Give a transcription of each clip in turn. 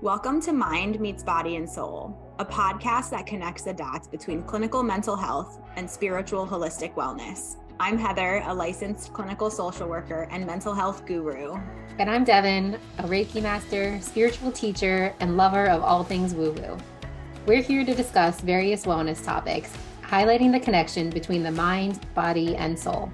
Welcome to Mind Meets Body and Soul, a podcast that connects the dots between clinical mental health and spiritual holistic wellness. I'm Heather, a licensed clinical social worker and mental health guru. And I'm Devon, a Reiki master, spiritual teacher, and lover of all things woo-woo. We're here to discuss various wellness topics, highlighting the connection between the mind, body, and soul.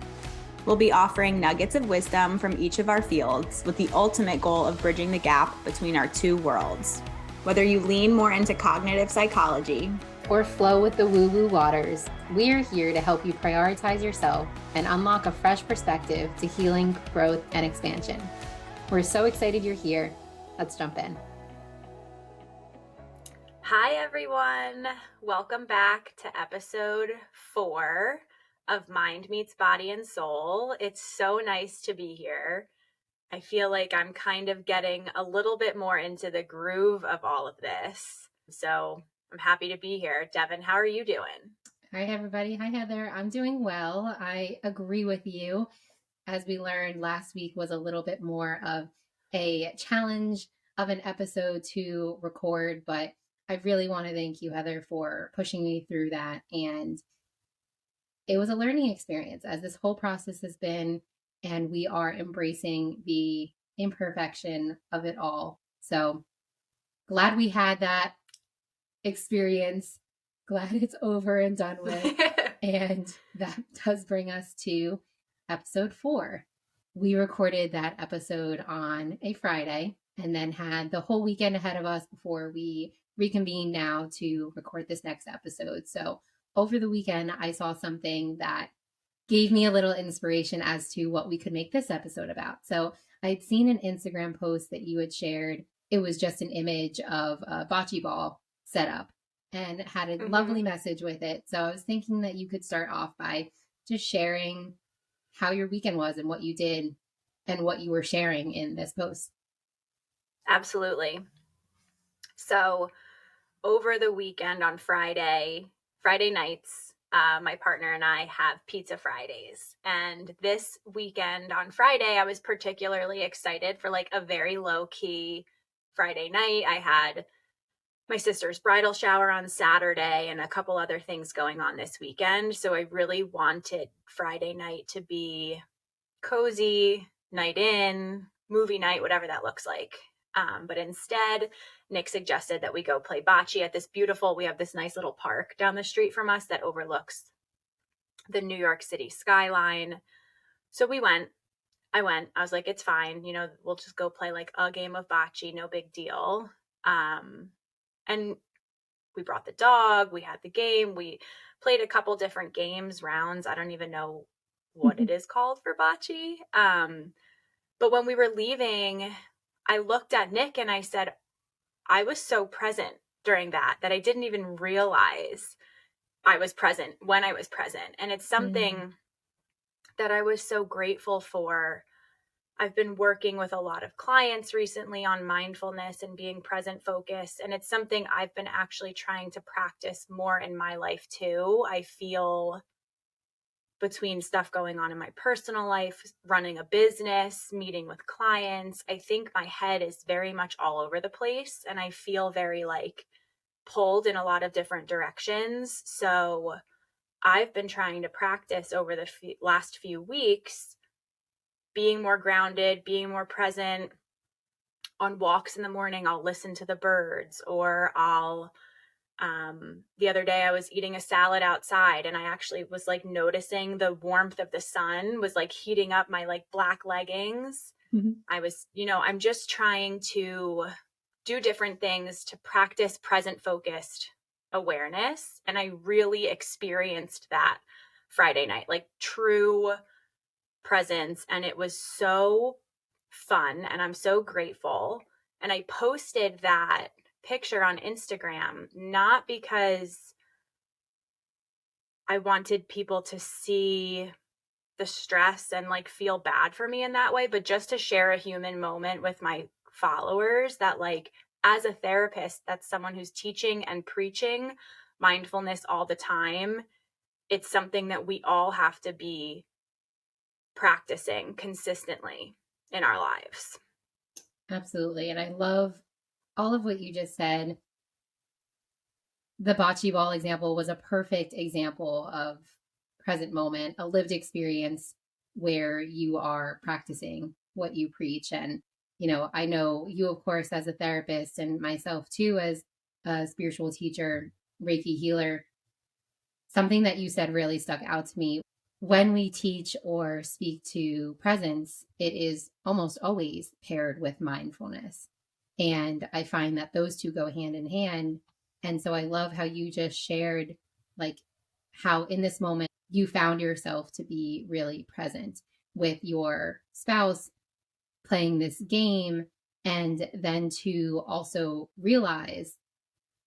We'll be offering nuggets of wisdom from each of our fields with the ultimate goal of bridging the gap between our two worlds. Whether you lean more into cognitive psychology or flow with the woo-woo waters, we are here to help you prioritize yourself and unlock a fresh perspective to healing, growth, and expansion. We're so excited you're here. Let's jump in. Hi, everyone. Welcome back to episode 4 of Mind Meets Body and Soul. It's so nice to be here. I feel like I'm kind of getting a little bit more into the groove of all of this. So I'm happy to be here. Devon, how are you doing? Hi, everybody. Hi, Heather. I'm doing well. I agree with you. As we learned last week was a little bit more of a challenge of an episode to record, but I really want to thank you, Heather, for pushing me through that. And it was a learning experience, as this whole process has been, and we are embracing the imperfection of it all. So glad we had that experience. Glad it's over and done with. And that does bring us to episode 4. We recorded that episode on a Friday and then had the whole weekend ahead of us before we reconvene now to record this next episode. So over the weekend, I saw something that gave me a little inspiration as to what we could make this episode about. So I had seen an Instagram post that you had shared. It was just an image of a bocce ball setup and had a lovely message with it. So I was thinking that you could start off by just sharing how your weekend was and what you did and what you were sharing in this post. Absolutely. So over the weekend on Friday nights, my partner and I have Pizza Fridays. And this weekend on Friday, I was particularly excited for like a very low key Friday night. I had my sister's bridal shower on Saturday and a couple other things going on this weekend. So I really wanted Friday night to be cozy, night in, movie night, whatever that looks like. But instead, Nick suggested that we go play bocce at we have this nice little park down the street from us that overlooks the New York City skyline. So I was like, it's fine. We'll just go play like a game of bocce. No big deal. And we brought the dog, we had the game, we played a couple different rounds. I don't even know what it is called for bocce. But when we were leaving, I looked at Nick and I said, I was so present during that I didn't even realize I was present when I was present. And it's something that I was so grateful for. I've been working with a lot of clients recently on mindfulness and being present focused. And it's something I've been actually trying to practice more in my life too. I feel between stuff going on in my personal life, running a business, meeting with clients, I think my head is very much all over the place and I feel very like pulled in a lot of different directions. So I've been trying to practice over the last few weeks being more grounded, being more present. On walks in the morning, I'll listen to the birds, or the other day I was eating a salad outside and I actually was like noticing the warmth of the sun was like heating up my like black leggings. I was, I'm just trying to do different things to practice present focused awareness. And I really experienced that Friday night, like true presence. And it was so fun and I'm so grateful. And I posted that picture on Instagram, not because I wanted people to see the stress and like feel bad for me in that way, but just to share a human moment with my followers that like as a therapist, that's someone who's teaching and preaching mindfulness all the time. It's something that we all have to be practicing consistently in our lives. Absolutely. And I love all of what you just said, the bocce ball example was a perfect example of present moment, a lived experience where you are practicing what you preach. And, I know you, of course, as a therapist, and myself too, as a spiritual teacher, Reiki healer, something that you said really stuck out to me. When we teach or speak to presence, it is almost always paired with mindfulness. And I find that those two go hand in hand. And so I love how you just shared, like, how in this moment you found yourself to be really present with your spouse playing this game, and then to also realize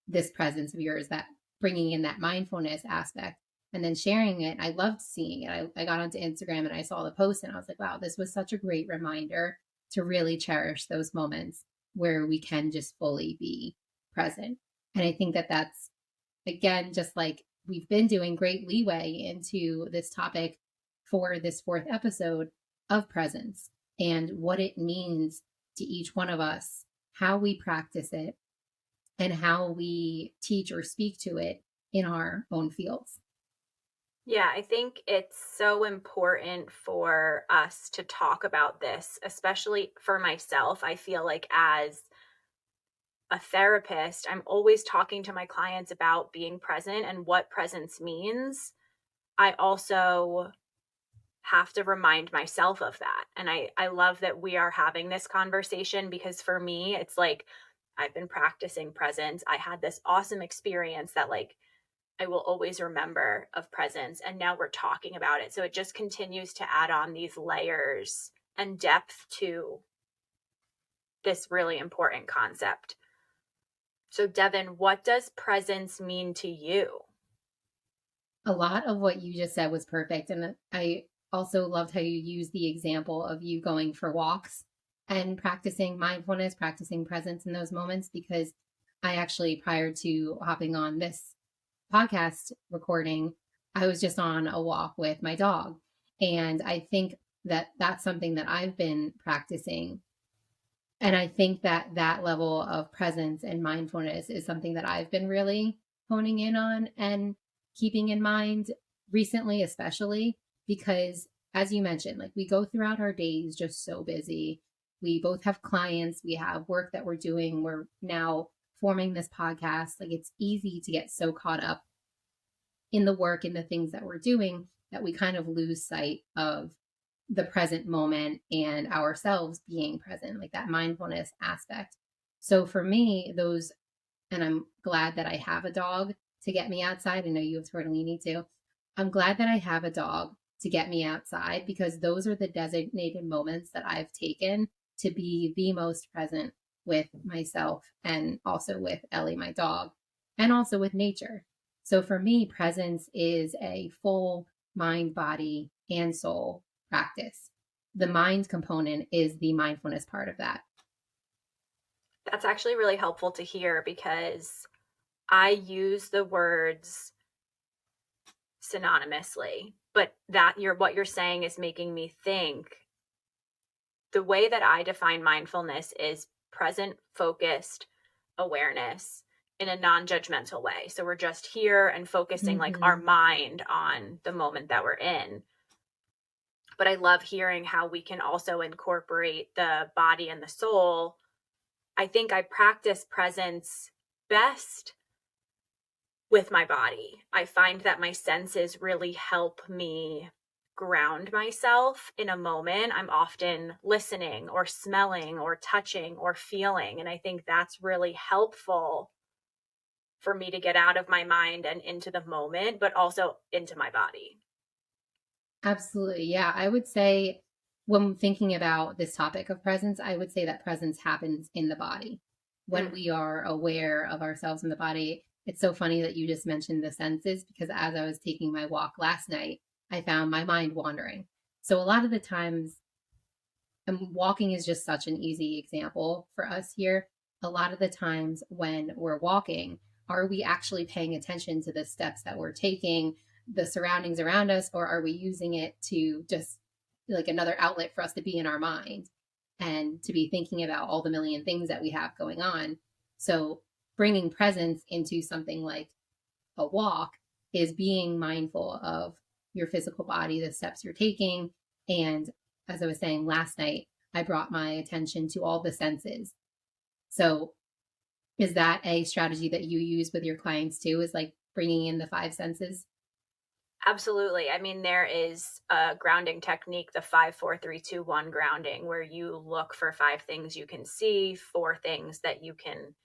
this presence of yours, that bringing in that mindfulness aspect and then sharing it. I loved seeing it. I got onto Instagram and I saw the post and I was like, wow, this was such a great reminder to really cherish those moments where we can just fully be present. And I think that that's, again, just like we've been doing, great leeway into this topic for this fourth episode of presence and what it means to each one of us, how we practice it, and how we teach or speak to it in our own fields. Yeah, I think it's so important for us to talk about this, especially for myself. I feel like as a therapist, I'm always talking to my clients about being present and what presence means. I also have to remind myself of that. And I love that we are having this conversation, because for me, it's like I've been practicing presence. I had this awesome experience that like I will always remember of presence. And now we're talking about it. So it just continues to add on these layers and depth to this really important concept. So Devon, what does presence mean to you? A lot of what you just said was perfect. And I also loved how you used the example of you going for walks and practicing mindfulness, practicing presence in those moments, because I actually, prior to hopping on this podcast recording, I was just on a walk with my dog. And I think that that's something that I've been practicing. And I think that that level of presence and mindfulness is something that I've been really honing in on and keeping in mind recently, especially because, as you mentioned, like we go throughout our days just so busy. We both have clients, we have work that we're doing. We're now forming this podcast. Like it's easy to get so caught up in the work and the things that we're doing that we kind of lose sight of the present moment and ourselves being present, like that mindfulness aspect. So for me, those, and I'm glad that I have a dog to get me outside. I know you totally need to. I'm glad that I have a dog to get me outside, because those are the designated moments that I've taken to be the most present with myself and also with Ellie, my dog, and also with nature. So for me, presence is a full mind, body, and soul practice. The mind component is the mindfulness part of that. That's actually really helpful to hear, because I use the words synonymously, but that what you're saying is making me think. The way that I define mindfulness is present, focused awareness in a non-judgmental way. So we're just here and focusing like our mind on the moment that we're in. But I love hearing how we can also incorporate the body and the soul. I think I practice presence best with my body. I find that my senses really help me ground myself in a moment. I'm often listening or smelling or touching or feeling. And I think that's really helpful for me to get out of my mind and into the moment, but also into my body. Absolutely. Yeah. I would say when thinking about this topic of presence, I would say that presence happens in the body when we are aware of ourselves in the body. It's so funny that you just mentioned the senses, because as I was taking my walk last night, I found my mind wandering. So a lot of the times, and walking is just such an easy example for us here. A lot of the times when we're walking, are we actually paying attention to the steps that we're taking, the surroundings around us, or are we using it to just like another outlet for us to be in our mind and to be thinking about all the million things that we have going on? So bringing presence into something like a walk is being mindful of your physical body, the steps you're taking. And as I was saying last night, I brought my attention to all the senses. So is that a strategy that you use with your clients too, is like bringing in the five senses? Absolutely. I mean, there is a grounding technique, the 5-4-3-2-1 grounding, where you look for 5 things you can see, 4 things that you can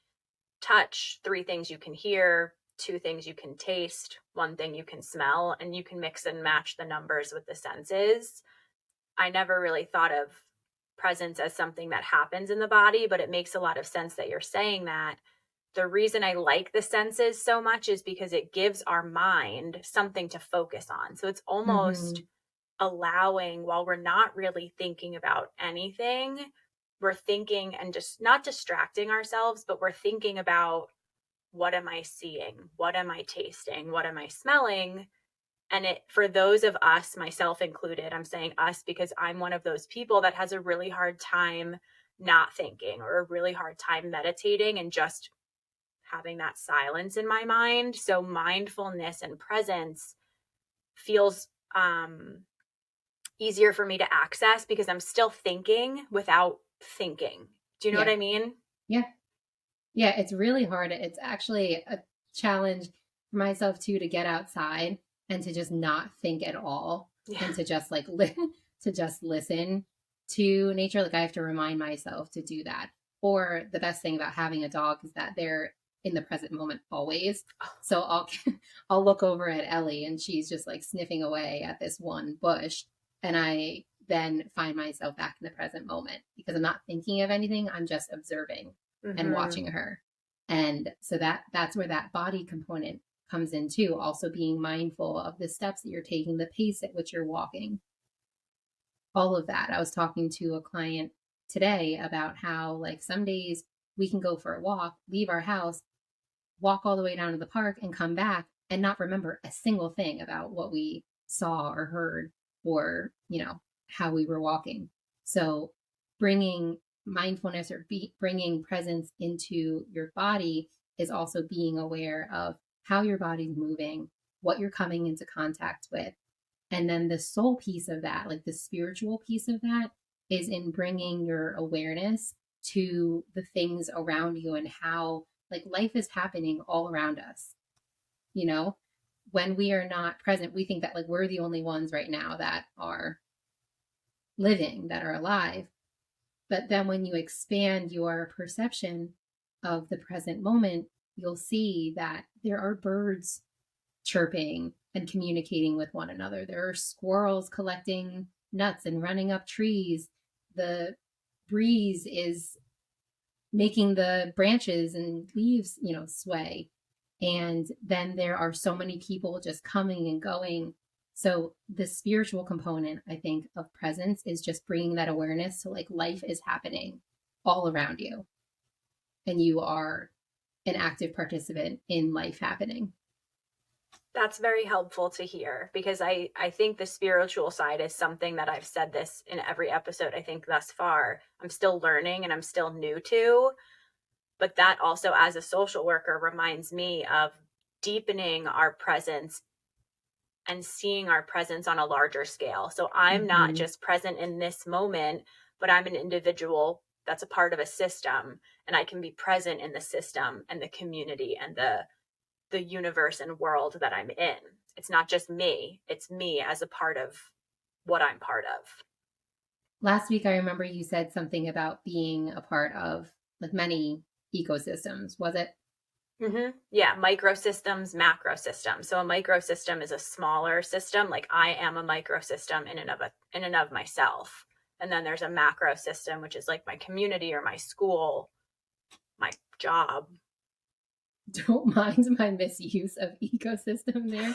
touch, 3 things you can hear, 2 things you can taste, 1 thing you can smell, and you can mix and match the numbers with the senses. I never really thought of presence as something that happens in the body, but it makes a lot of sense that you're saying that. The reason I like the senses so much is because it gives our mind something to focus on. So it's almost allowing, while we're not really thinking about anything, we're thinking and just not distracting ourselves, but we're thinking about, what am I seeing? What am I tasting? What am I smelling? And it, for those of us, myself included, I'm saying us because I'm one of those people that has a really hard time not thinking, or a really hard time meditating and just having that silence in my mind. So mindfulness and presence feels easier for me to access because I'm still thinking without thinking. Do you know what I mean? Yeah. Yeah, it's really hard. It's actually a challenge for myself too, to get outside and to just not think at all, and to just like to just listen to nature. Like I have to remind myself to do that. Or the best thing about having a dog is that they're in the present moment always. So I'll look over at Ellie and she's just like sniffing away at this one bush, and I then find myself back in the present moment because I'm not thinking of anything. I'm just observing and watching her. And so that's where that body component comes in too. Also being mindful of the steps that you're taking, the pace at which you're walking, all of that. I was talking to a client today about how like some days we can go for a walk, leave our house, walk all the way down to the park and come back and not remember a single thing about what we saw or heard, or, you know, how we were walking. So bringing mindfulness or bringing presence into your body is also being aware of how your body's moving, what you're coming into contact with. And then the soul piece of that, like the spiritual piece of that, is in bringing your awareness to the things around you and how like life is happening all around us. You know, when we are not present, we think that like we're the only ones right now that are living, that are alive. But then when you expand your perception of the present moment, you'll see that there are birds chirping and communicating with one another. There are squirrels collecting nuts and running up trees. The breeze is making the branches and leaves, you know, sway. And then there are so many people just coming and going. So the spiritual component, I think, of presence is just bringing that awareness to like life is happening all around you. And you are an active participant in life happening. That's very helpful to hear, because I think the spiritual side is something that I've said this in every episode, I think thus far, I'm still learning and I'm still new to. But that also, as a social worker, reminds me of deepening our presence and seeing our presence on a larger scale. So I'm not just present in this moment, but I'm an individual that's a part of a system, and I can be present in the system and the community and the universe and world that I'm in. It's not just me, it's me as a part of what I'm part of. Last week, I remember you said something about being a part of like many ecosystems. Was it? Yeah, microsystems, macro systems. So a microsystem is a smaller system. Like I am a microsystem in and of myself. And then there's a macro system, which is like my community or my school, my job. Don't mind my misuse of ecosystem there.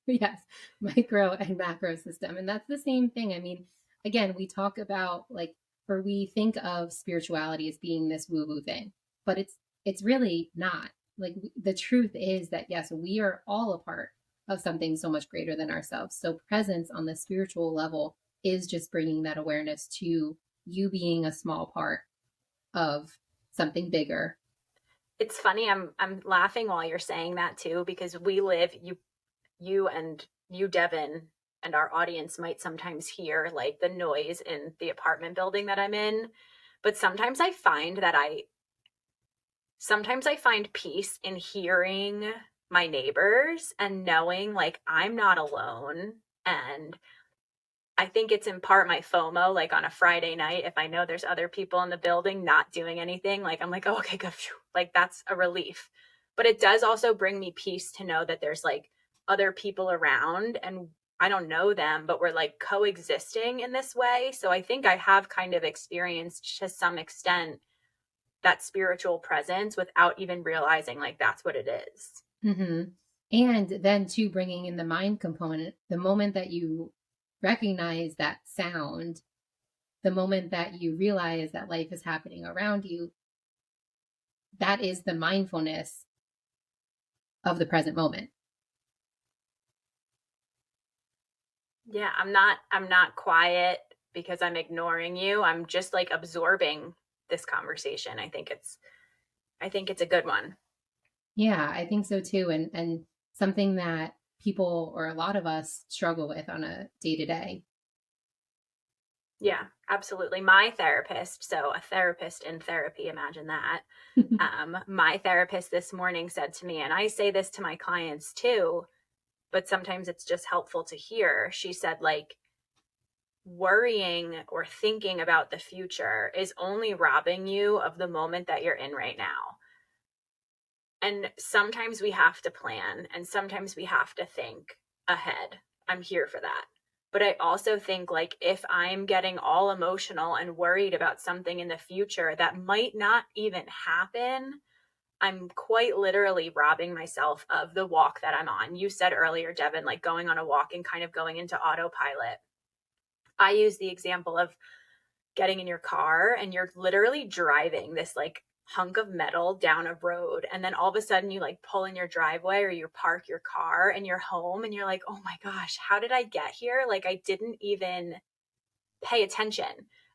Yes, micro and macro system. And that's the same thing. I mean, again, we talk about like, or we think of spirituality as being this woo-woo thing, but it's really not. Like the truth is that yes, we are all a part of something so much greater than ourselves. So presence on the spiritual level is just bringing that awareness to you being a small part of something bigger, It's funny. I'm laughing while you're saying that too, because we live, you and you, Devon, and our audience might sometimes hear like the noise in the apartment building that I'm in. But sometimes I find peace in hearing my neighbors and knowing like I'm not alone. And I think it's in part my FOMO, like on a Friday night, if I know there's other people in the building not doing anything, like I'm like, oh, okay, good. Like that's a relief. But it does also bring me peace to know that there's like other people around and I don't know them, but we're like coexisting in this way. So I think I have kind of experienced to some extent that spiritual presence without even realizing like that's what it is. Mm-hmm. And then too, bringing in the mind component, the moment that you recognize that sound, the moment that you realize that life is happening around you, that is the mindfulness of the present moment. Yeah, I'm not quiet because I'm ignoring you. I'm just like absorbing this conversation. I think it's a good one. Yeah, I think so too. And something that people or a lot of us struggle with on a day-to-day. Yeah, absolutely. My therapist, so a therapist in therapy, imagine that. My therapist this morning said to me, and I say this to my clients too, but sometimes it's just helpful to hear. She said, like, worrying or thinking about the future is only robbing you of the moment that you're in right now. And sometimes we have to plan and sometimes we have to think ahead. I'm here for that. But I also think like if I'm getting all emotional and worried about something in the future that might not even happen, I'm quite literally robbing myself of the walk that I'm on. You said earlier, Devon, like going on a walk and kind of going into autopilot. I use the example of getting in your car and you're literally driving this like hunk of metal down a road, and then all of a sudden you like pull in your driveway or you park your car and you're home and you're like, oh my gosh, how did I get here? Like I didn't even pay attention.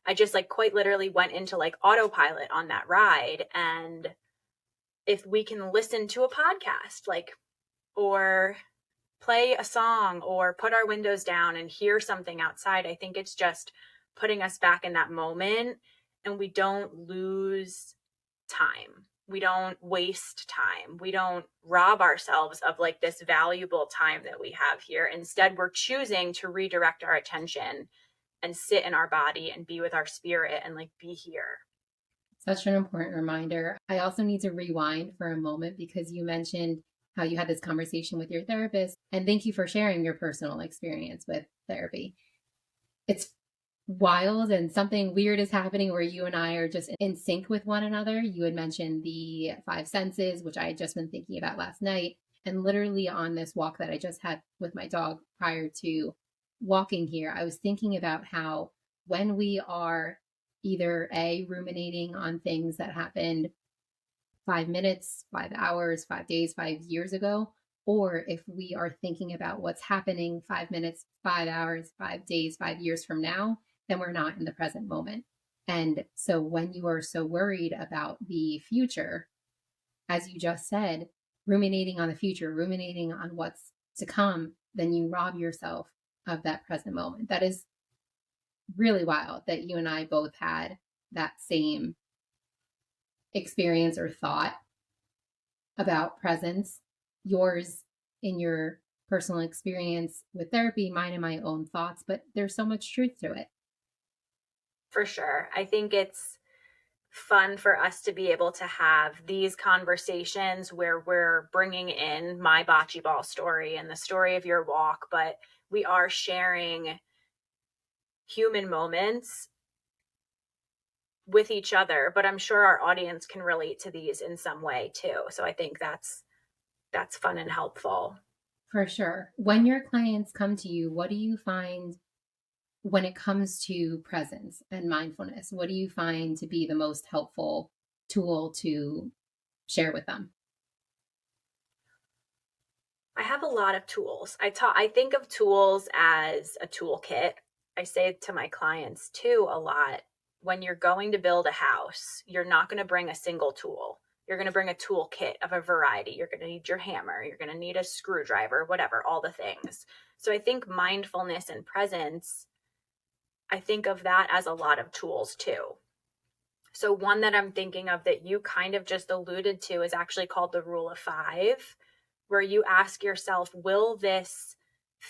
I just like quite literally went into like autopilot on that ride. And if we can listen to a podcast, like, or play a song or put our windows down and hear something outside, I think it's just putting us back in that moment, and we don't lose time. We don't waste time. We don't rob ourselves of like this valuable time that we have here. Instead, we're choosing to redirect our attention and sit in our body and be with our spirit and like be here. Such an important reminder. I also need to rewind for a moment because you mentioned how you had this conversation with your therapist, and thank you for sharing your personal experience with therapy. It's wild and something weird is happening where you and I are just in sync with one another. You had mentioned the five senses, which I had just been thinking about last night. And literally on this walk that I just had with my dog prior to walking here, I was thinking about how when we are either ruminating on things that happened 5 minutes, 5 hours, 5 days, 5 years ago, or if we are thinking about what's happening 5 minutes, 5 hours, 5 days, 5 years from now, then we're not in the present moment. And so when you are so worried about the future, as you just said, ruminating on the future, ruminating on what's to come, then you rob yourself of that present moment. That is really wild that you and I both had that same experience or thought about presence, yours in your personal experience with therapy, mine in my own thoughts, but there's so much truth to it. For sure. I think it's fun for us to be able to have these conversations where we're bringing in my bocce ball story and the story of your walk, but we are sharing human moments with each other. But I'm sure our audience can relate to these in some way too. So I think that's fun and helpful. For sure. When your clients come to you, what do you find when it comes to presence and mindfulness? What do you find to be the most helpful tool to share with them? I have a lot of tools. I think of tools as a toolkit. I say it to my clients too a lot. When you're going to build a house, you're not going to bring a single tool. You're going to bring a toolkit of a variety. You're going to need your hammer. You're going to need a screwdriver, whatever, all the things. So I think mindfulness and presence, I think of that as a lot of tools too. So one that I'm thinking of that you kind of just alluded to is actually called the Rule of 5, where you ask yourself, will this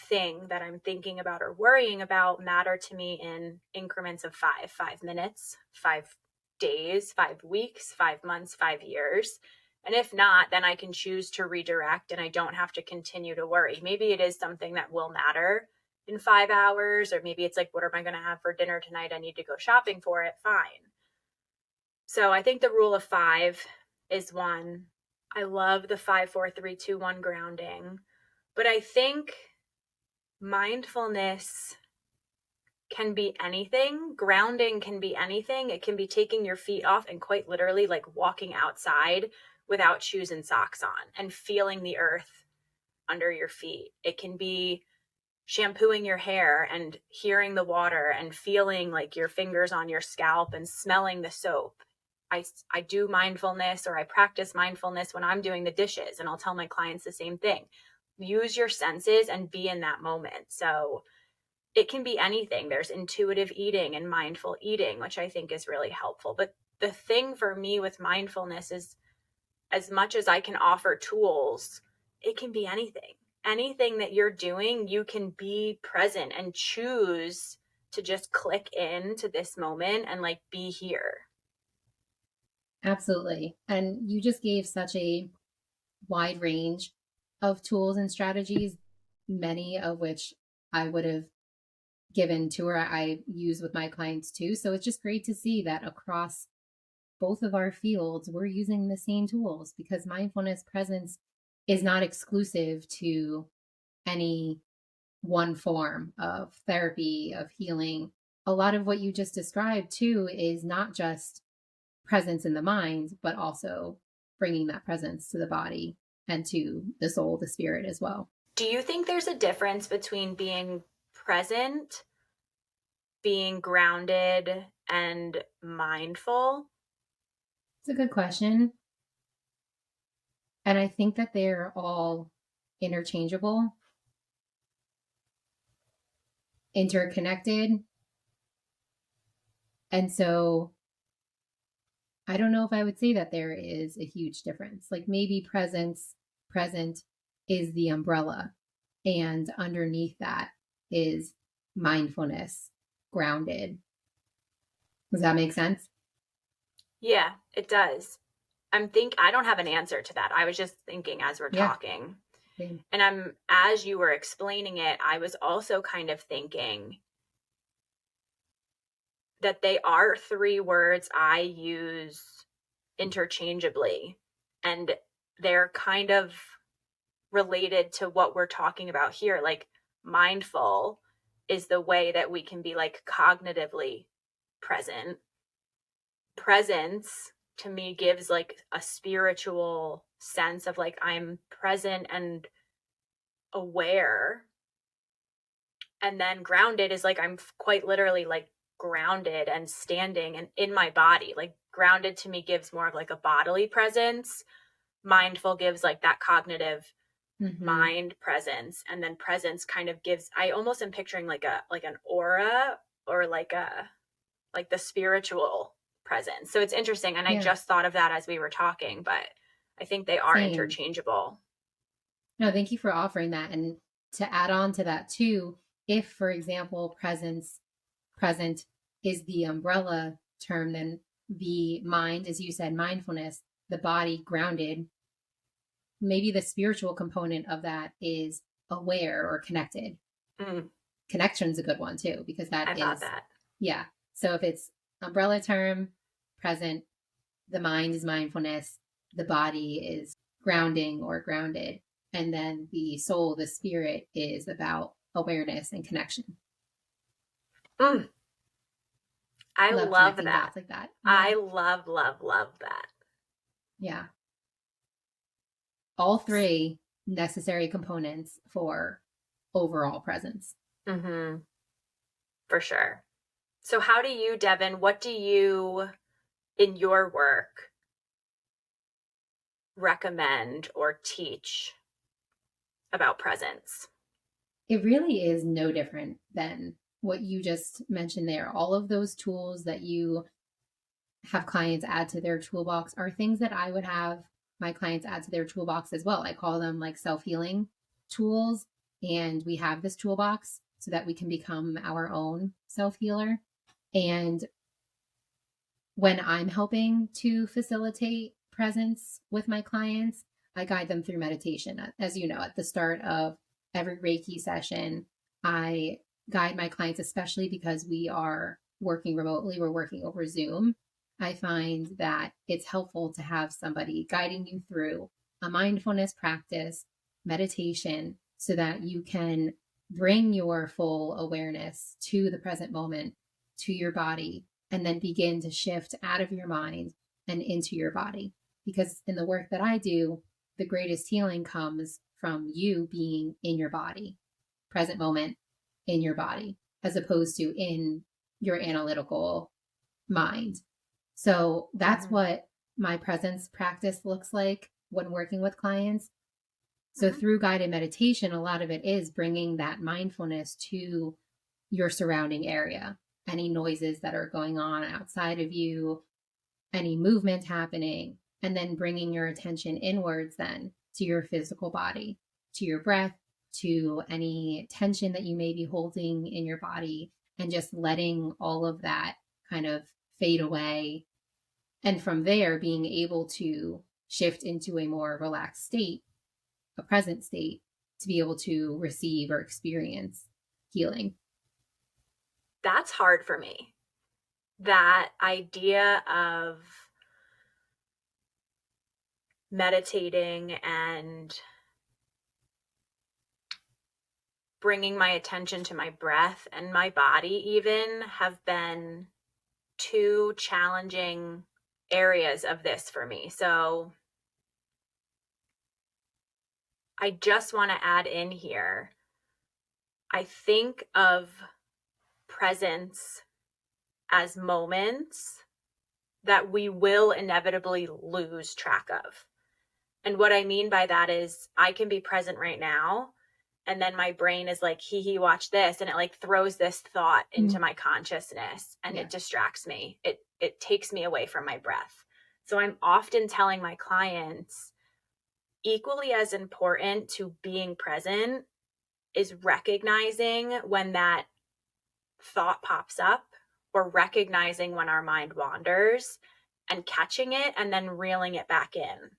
thing that I'm thinking about or worrying about matter to me in increments of 5 minutes, 5 days, 5 weeks, 5 months, 5 years? And if not, then I can choose to redirect and I don't have to continue to worry. Maybe it is something that will matter in 5 hours, or maybe it's like, what am I going to have for dinner tonight? I need to go shopping for it. Fine. So I think the Rule of 5 is one. I love the 5, 4, 3, 2, 1 grounding. But I think mindfulness can be anything. Grounding can be anything. It can be taking your feet off and quite literally like walking outside without shoes and socks on and feeling the earth under your feet. It can be shampooing your hair and hearing the water and feeling like your fingers on your scalp and smelling the soap. I do mindfulness, or I practice mindfulness when I'm doing the dishes, and I'll tell my clients the same thing. Use your senses and be in that moment. So it can be anything. There's intuitive eating and mindful eating, which I think is really helpful. But the thing for me with mindfulness is, as much as I can offer tools, it can be anything. Anything that you're doing, you can be present and choose to just click into this moment and like be here. Absolutely. And you just gave such a wide range of tools and strategies, many of which I would have given to or I use with my clients too. So it's just great to see that across both of our fields, we're using the same tools, because mindfulness presence is not exclusive to any one form of therapy, of healing. A lot of what you just described too is not just presence in the mind, but also bringing that presence to the body and to the soul, the spirit as well. Do you think there's a difference between being present, being grounded, and mindful? It's a good question. And I think that they're all interchangeable, interconnected. And so I don't know if I would say that there is a huge difference. Like maybe present is the umbrella, and underneath that is mindfulness, grounded. Does that make sense? Yeah, it does. I don't have an answer to that. I was just thinking as we're talking. Same. And as you were explaining it, I was also kind of thinking that they are 3 words I use interchangeably, and they're kind of related to what we're talking about here. Like mindful is the way that we can be like cognitively present. Presence to me gives like a spiritual sense of like I'm present and aware. And then grounded is like I'm quite literally like grounded and standing and in my body. Like grounded to me gives more of like a bodily presence. Mindful gives like that cognitive mind presence, and then presence kind of gives, I almost am picturing like an aura, or like the spiritual presence. So it's interesting, and I just thought of that as we were talking, but I think they are interchangeable. No, thank you for offering that. And to add on to that too, if, for example, present is the umbrella term, then the mind, as you said, mindfulness, the body grounded, maybe the spiritual component of that is aware or connected. Connection's a good one too, because I thought that. Yeah. So if it's umbrella term, present, the mind is mindfulness, the body is grounding or grounded, and then the soul, the spirit, is about awareness and connection. I love that. Like that. Yeah. I love that. Yeah. All 3 necessary components for overall presence. For sure. So how do you, Devon, what do you, in your work, recommend or teach about presence? It really is no different than what you just mentioned there. All of those tools that you have clients add to their toolbox are things that I would have my clients add to their toolbox as well. I call them like self-healing tools. And we have this toolbox so that we can become our own self-healer. And when I'm helping to facilitate presence with my clients, I guide them through meditation. As you know, at the start of every Reiki session, I guide my clients, especially because we are working remotely, we're working over Zoom. I find that it's helpful to have somebody guiding you through a mindfulness practice, meditation, so that you can bring your full awareness to the present moment, to your body, and then begin to shift out of your mind and into your body. Because in the work that I do, the greatest healing comes from you being in your body, present moment in your body, as opposed to in your analytical mind. So that's what my presence practice looks like when working with clients. So through guided meditation, a lot of it is bringing that mindfulness to your surrounding area. Any noises that are going on outside of you, any movement happening, and then bringing your attention inwards then to your physical body, to your breath, to any tension that you may be holding in your body, and just letting all of that kind of fade away. And from there, being able to shift into a more relaxed state, a present state, to be able to receive or experience healing. That's hard for me. That idea of meditating and bringing my attention to my breath and my body even have been two challenging areas of this for me. So I just want to add in here, I think of presence as moments that we will inevitably lose track of. And what I mean by that is I can be present right now, and then my brain is like, watch this. And it like throws this thought into my consciousness, and it distracts me. It takes me away from my breath. So I'm often telling my clients, equally as important to being present is recognizing when that thought pops up, or recognizing when our mind wanders and catching it and then reeling it back in.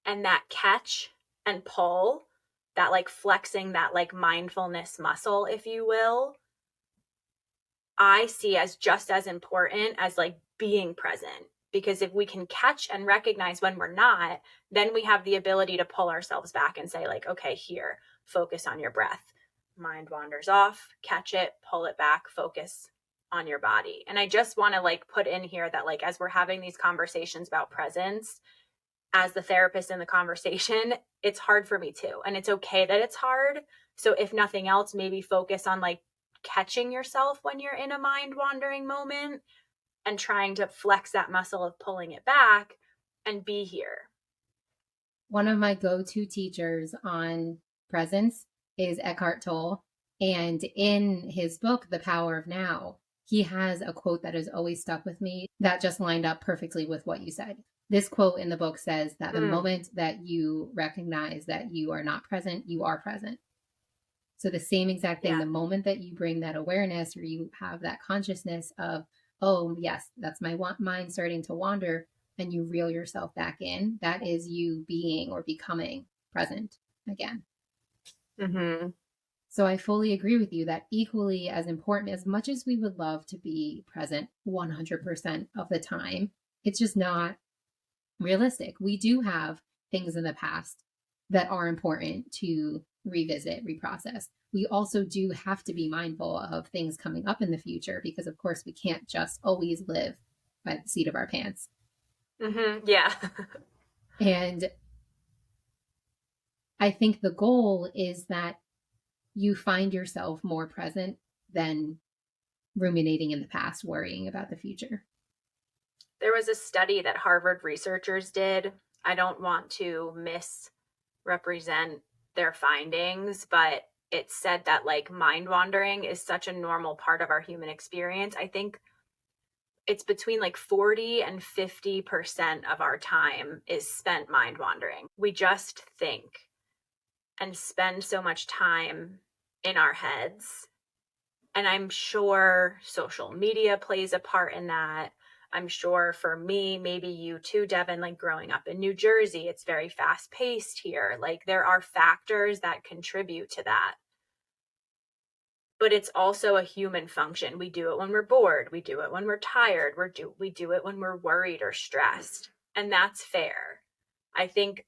And that catch and pull, that like flexing that like mindfulness muscle, if you will, I see as just as important as like being present. Because if we can catch and recognize when we're not, then we have the ability to pull ourselves back and say like, okay, here, focus on your breath. Mind wanders off, catch it, pull it back, focus on your body. And I just want to like put in here that like, as we're having these conversations about presence, as the therapist in the conversation, it's hard for me too. And it's okay that it's hard. So if nothing else, maybe focus on like catching yourself when you're in a mind wandering moment and trying to flex that muscle of pulling it back and be here. One of my go-to teachers on presence is Eckhart Tolle. And in his book, The Power of Now, he has a quote that has always stuck with me that just lined up perfectly with what you said. This quote in the book says that the moment that you recognize that you are not present, you are present. So the same exact thing, the moment that you bring that awareness, or you have that consciousness of, oh, yes, that's my mind starting to wander, and you reel yourself back in, that is you being or becoming present again. Mm-hmm. So I fully agree with you that equally as important, as much as we would love to be present 100% of the time, it's just not realistic. We do have things in the past that are important to revisit, reprocess. We also do have to be mindful of things coming up in the future, because of course we can't just always live by the seat of our pants. Mm-hmm. Yeah. And I think the goal is that you find yourself more present than ruminating in the past, worrying about the future. There was a study that Harvard researchers did I don't want to misrepresent their findings, but it said that like mind wandering is such a normal part of our human experience. I think it's between like 40 and 50% of our time is spent mind wandering. We just think and spend so much time in our heads. And I'm sure social media plays a part in that. I'm sure for me, maybe you too, Devon, like growing up in New Jersey, it's very fast paced here. Like there are factors that contribute to that. But it's also a human function. We do it when we're bored. We do it when we're tired. We do it when we're worried or stressed. And that's fair. I think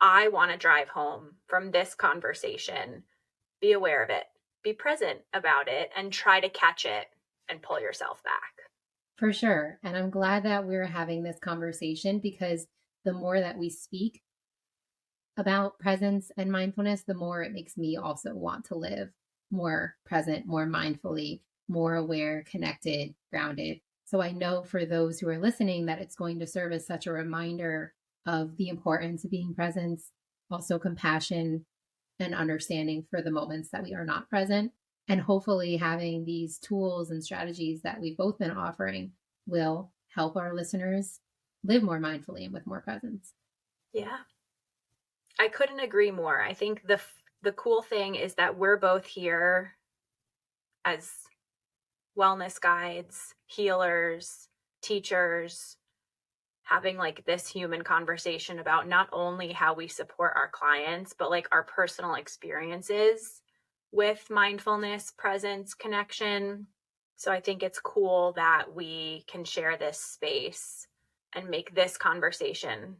I want to drive home from this conversation. Be aware of it. Be present about it and try to catch it and pull yourself back. For sure. And I'm glad that we're having this conversation, because the more that we speak about presence and mindfulness, the more it makes me also want to live more present, more mindfully, more aware, connected, grounded. So I know for those who are listening that it's going to serve as such a reminder of the importance of being present, also compassion and understanding for the moments that we are not present. And hopefully having these tools and strategies that we've both been offering will help our listeners live more mindfully and with more presence. Yeah. I couldn't agree more. I think the cool thing is that we're both here as wellness guides, healers, teachers, having like this human conversation about not only how we support our clients, but like our personal experiences with mindfulness, presence, connection. So I think it's cool that we can share this space and make this conversation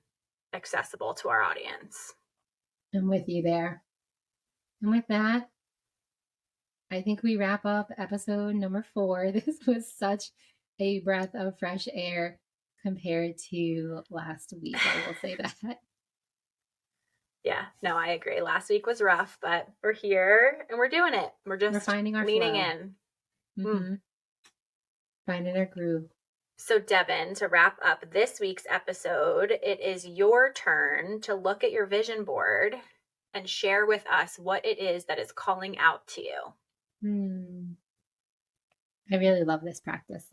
accessible to our audience. I'm with you there. And with that, I think we wrap up episode number 4. This was such a breath of fresh air compared to last week. I will say that. Yeah, no, I agree. Last week was rough, but we're here and we're doing it. We're finding our leaning flow. in. Mm-hmm. Finding our groove. So Devon, to wrap up this week's episode, it is your turn to look at your vision board and share with us what it is that is calling out to you. I really love this practice.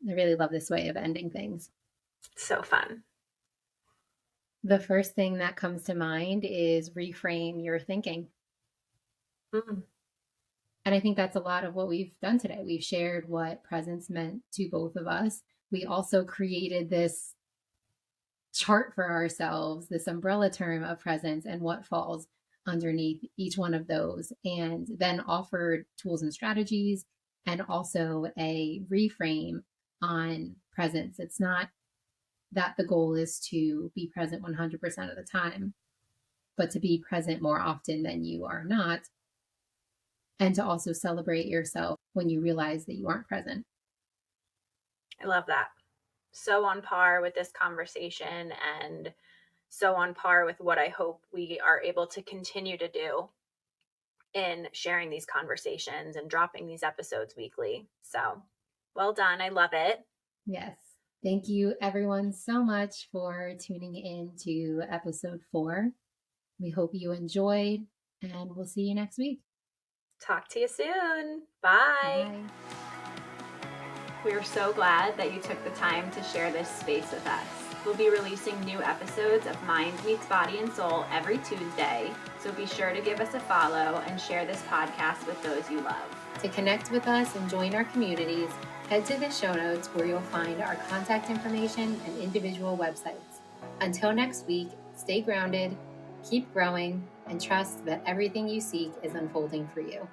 I really love this way of ending things. So fun. The first thing that comes to mind is reframe your thinking. And I think that's a lot of what we've done today. We've shared what presence meant to both of us. We also created this chart for ourselves, this umbrella term of presence and what falls underneath each one of those, and then offered tools and strategies and also a reframe on presence. It's not that the goal is to be present 100% of the time, but to be present more often than you are not, and to also celebrate yourself when you realize that you aren't present. I love that. So on par with this conversation and so on par with what I hope we are able to continue to do in sharing these conversations and dropping these episodes weekly. So well done. I love it. Yes. Thank you everyone so much for tuning in to episode 4. We hope you enjoyed, and we'll see you next week. Talk to you soon. Bye. Bye. We are so glad that you took the time to share this space with us. We'll be releasing new episodes of Mind Meets Body and Soul every Tuesday, so be sure to give us a follow and share this podcast with those you love. To connect with us and join our communities, head to the show notes where you'll find our contact information and individual websites. Until next week, stay grounded, keep growing, and trust that everything you seek is unfolding for you.